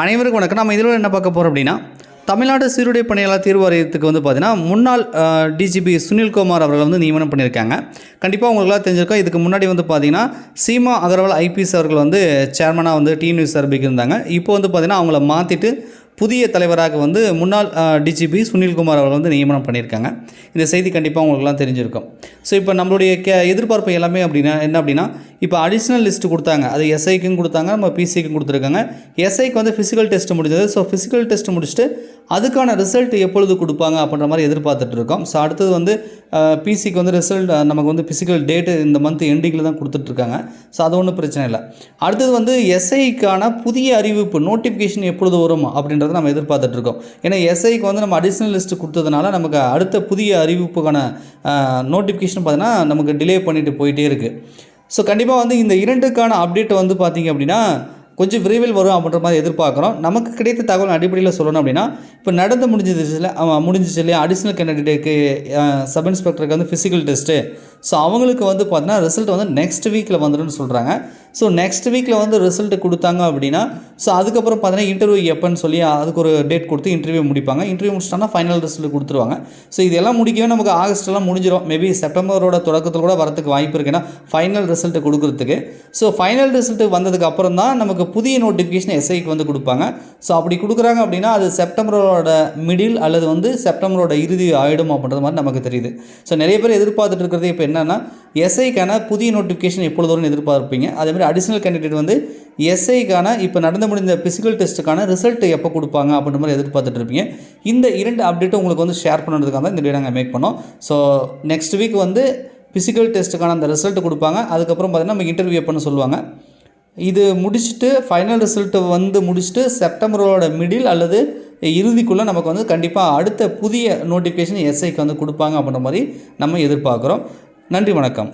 அனைவருக்கும் வணக்கம். நம்ம இதில் என்ன பார்க்க போகிறோம் அப்படின்னா, தமிழ்நாடு சீருடை பணியாளர் தேர்வு வாரியத்துக்கு பார்த்தீங்கன்னா, முன்னாள் டிஜிபி சுனில்குமார் அவர்கள் நியமனம் பண்ணியிருக்காங்க. கண்டிப்பாக உங்களுக்குலாம் தெரிஞ்சிருக்கோம். இதுக்கு முன்னாடி பார்த்தீங்கன்னா, சீமா அகர்வால் ஐபிஎஸ் அவர்கள் சேர்மனாக டிஎன்யூஎஸ்ஆர்பிக்கு இருந்தாங்க. இப்போ பார்த்தீங்கன்னா, அவங்கள மாற்றிட்டு புதிய தலைவராக முன்னாள் டிஜிபி சுனில்குமார் அவர்கள் நியமனம் பண்ணியிருக்காங்க. இந்த செய்தி கண்டிப்பாக உங்களுக்குலாம் தெரிஞ்சிருக்கும். ஸோ இப்போ நம்மளுடைய எதிர்பார்ப்பு எல்லாமே என்ன அப்படின்னா, இப்போ அடிஷ்னல் லிஸ்ட்டு கொடுத்தாங்க. அது எஸ்ஐக்கும் கொடுத்தாங்க, நம்ம பிசிக்கும் கொடுத்துருக்காங்க. எஸ்ஐக்கு ஃபிசிக்கல் டெஸ்ட் முடிஞ்சது. ஸோ ஃபிசிக்கல் டெஸ்ட் முடிச்சுட்டு அதுக்கான ரிசல்ட் எப்பொழுது கொடுப்பாங்க அப்படின்ற மாதிரி எதிர்பார்த்துட்டு இருக்கோம். ஸோ அடுத்தது பிசிக்கு ரிசல்ட் நமக்கு ஃபிசிக்கல் டேட்டு இந்த மந்த் எண்டிங்கில் தான் கொடுத்துட்ருக்காங்க. ஸோ அது ஒன்றும் பிரச்சனை இல்லை. அடுத்தது எஸ்ஐக்கான புதிய அறிவிப்பு நோட்டிஃபிகேஷன் எப்பொழுது வரும் அப்படின்றத நம்ம எதிர்பார்த்துட்ருக்கோம். ஏன்னா எஸ்ஐக்கு நம்ம அடிஷ்னல் லிஸ்ட்டு கொடுத்ததுனால நமக்கு அடுத்த புதிய அறிவிப்புக்கான நோட்டிஃபிகேஷன் பார்த்தீங்கன்னா நமக்கு டிலே பண்ணிட்டு போயிட்டே இருக்குது. ஸோ கண்டிப்பாக இந்த இரண்டுக்கான அப்டேட் பார்த்திங்க அப்படின்னா கொஞ்சம் விரைவில் வரும் அப்படின்ற மாதிரி எதிர்பார்க்குறோம். நமக்கு கிடைத்த தகவல் அடிப்படையில் சொல்லணும் அப்படின்னா, இப்போ நடந்து முடிஞ்சிச்சு இல்லையா, அடிஷ்னல் கேண்டிடேட்டுக்கு சப் இன்ஸ்பெக்டருக்கு ஃபிசிக்கல் டெஸ்ட்டு. ஸோ அவங்களுக்கு பார்த்தீங்கன்னா ரிசல்ட் நெக்ஸ்ட் வீக்கில் வந்துடும்னு சொல்கிறாங்க. ஸோ நெக்ஸ்ட் வீக்கில் ரிசல்ட் கொடுத்தாங்க அப்படின்னா, ஸோ அதுக்கப்புறம் பார்த்தீங்கன்னா இன்டர்வியூ எப்போன்னு சொல்லி அதுக்கு ஒரு டேட் கொடுத்து இன்டர்வியூ முடிப்பாங்க. இன்டர்வியூ முடிச்சிட்டாங்கன்னா ஃபைனல் ரிசல்ட் கொடுத்துருவாங்க. ஸோ இதெல்லாம் முடிக்கவே நமக்கு ஆகஸ்ட்டெல்லாம் முடிஞ்சிடும். மேபி செப்டம்பரோட தொடக்கத்தில் கூட வரதுக்கு வாய்ப்பு இருக்குது, ஏன்னா ஃபைனல் ரிசல்ட் கொடுக்குறதுக்கு. ஸோ ஃபைனல் ரிசல்ட் வந்ததுக்கு அப்புறம் தான் நமக்கு புதிய நோட்டிஃபிகேஷன் எஸ்ஐக்கு கொடுப்பாங்க. ஸோ அப்படி கொடுக்குறாங்க அப்படின்னா அது செப்டம்பரோட மிடில் அல்லது செப்டம்பரோட இறுதி ஆகிடும் அப்படின்றது மாதிரி நமக்கு தெரியுது. ஸோ நிறைய பேர் எதிர்பார்த்துட்டு இருக்கிறது இப்போ என்னென்னா, எஸ்ஐக்கான புதிய நோட்டிஃபிகேஷன் எப்பொழுது வரும்னு எதிர்பார்ப்பீங்க. அதேமாதிரி அடிஷ்னல் கேண்டிடேட் எஸ்ஐக்கான இப்போ நடந்து முடிந்த ஃபிசிக்கல் டெஸ்ட்டுக்கான ரிசல்ட் எப்போ கொடுப்பாங்க அப்படின்ற மாதிரி எதிர்பார்த்துட்டு இருப்பீங்க. இந்த இரண்டு அப்டேட்டும் உங்களுக்கு ஷேர் பண்ணுறதுக்காக தான் இந்த வீடியோ நாங்கள் மேக் பண்ணோம். ஸோ நெக்ஸ்ட் வீக் ஃபிசிக்கல் டெஸ்ட்டுக்கான அந்த ரிசல்ட் கொடுப்பாங்க. அதுக்கப்புறம் பார்த்திங்கன்னா நம்ம இன்டர்வியூ எப்போன்னு சொல்லுவாங்க. இது முடிச்சுட்டு ஃபைனல் ரிசல்ட்டு முடிச்சுட்டு செப்டம்பரோட மிடில் அல்லது இறுதிக்குள்ளே நமக்கு கண்டிப்பாக அடுத்த புதிய நோட்டிஃபிகேஷன் எஸ்ஐக்கு கொடுப்பாங்க அப்படின்ற மாதிரி நம்ம எதிர்பார்க்குறோம். நன்றி, வணக்கம்.